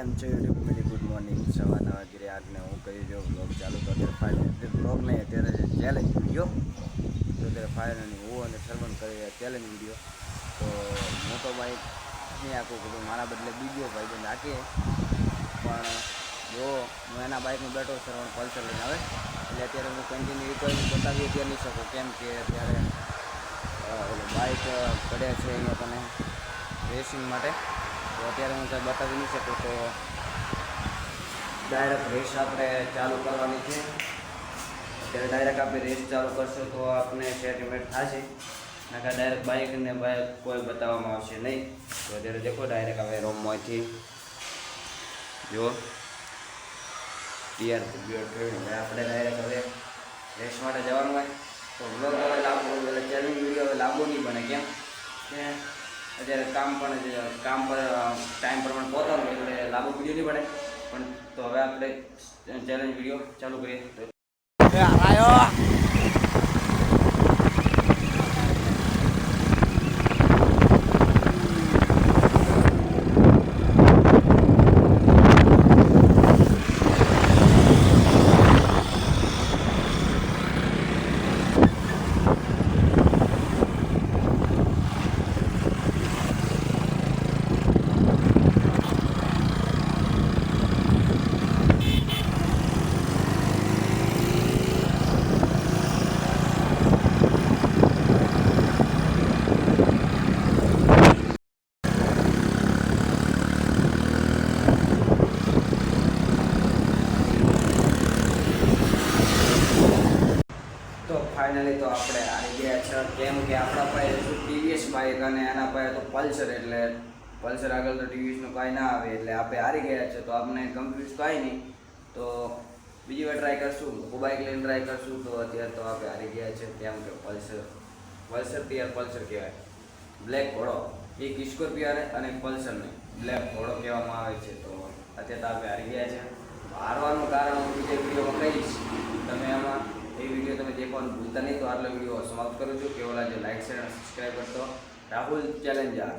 કેમ છો YouTube family? Good morning. સવારના વાગી આજને હું કહી જો બ્લોગ ચાલુ તો અત્યારે ફાઇનલ બ્લોગ નહીં, અત્યારે ચેલેન્જ વિડીયો તો અત્યારે ફાઇનલી હું અને સરવણ કરી ચેલેન્જ વિડીયો. તો મોટો બાઈક નહીં આખું કે મારા બદલે બીજો ભાઈ બંધ નાખીએ, પણ જો હું એના બાઇકમાં બેઠો સરવણ પલ્સર લઈને આવે એટલે અત્યારે હું કન્ટિન્યુ રિકવરી બતાવી અત્યારે નહીં શકું, કેમ કે અત્યારે બાઇક પડ્યા છે અહીંયા તને રેસિંગ માટે. તો અત્યારે હું કંઈ બતાવી નહીં શકું, તો ડાયરેક્ટ રેસ આપણે ચાલુ કરવાની છે. અત્યારે ડાયરેક્ટ આપણે રેસ ચાલુ કરશું તો આપણે સેટિમેન્ટ થશે, નાકા ડાયરેક્ટ બાઇકને બાઇક કોઈ બતાવવામાં આવશે નહીં. તો અત્યારે દેખો ડાયરેક્ટ હવે રોમમાંથી જો તૈયાર થઈને આપણે ડાયરેક્ટ હવે રેસ માટે જવાનું હોય. તો બ્લોગ હવે લાંબો એટલે ચેલેન્જ વિડીયો હવે લાંબો નહીં બને, કેમ કે અત્યારે કામ પર ટાઈમ પ્રમાણે પહોંચવાનું એટલે લાંબો વિડીયો નહીં બને. પણ તો હવે આપણે ચેલેન્જ વિડીયો ચાલુ કરીએ. ફાઇનલી તો આપણે આવી ગયા છે, કેમ કે આપણા પાસે ટીવીએસ બાઇક અને એના પાસે તો પલ્સર, એટલે પલ્સર આગળ તો ટીવીએસનું કાંઈ ના આવે એટલે આપણે હારી ગયા છે. તો આપણે કન્ફ્યુઝ કાંઈ નહીં, તો બીજી વાર ટ્રાય કરશું, બાઇક લઈને ટ્રાય કરશું. તો અત્યારે તો આપણે હારી ગયા છે, કેમ કે પલ્સર તૈયાર પલ્સર કહેવાય, બ્લેક ઘોડો. એક સ્કોર્પિયો અને પલ્સરને બ્લેક ઘોડો કહેવામાં આવે છે. તો અત્યારે તો આપણે હારી ગયા છે. હારવાનું કારણ હું બીજા વિડીયોમાં કહીશ, તમે એમાં એ વિડીયો તમે દેખવાનું ભૂલતા નહીં. તો આટલો વિડીયો સમાપ્ત કરું છું. કેવો લાગે લાઈક શેર અને સબસ્ક્રાઈબ કરતો. રાહુલ ચેલેન્જર.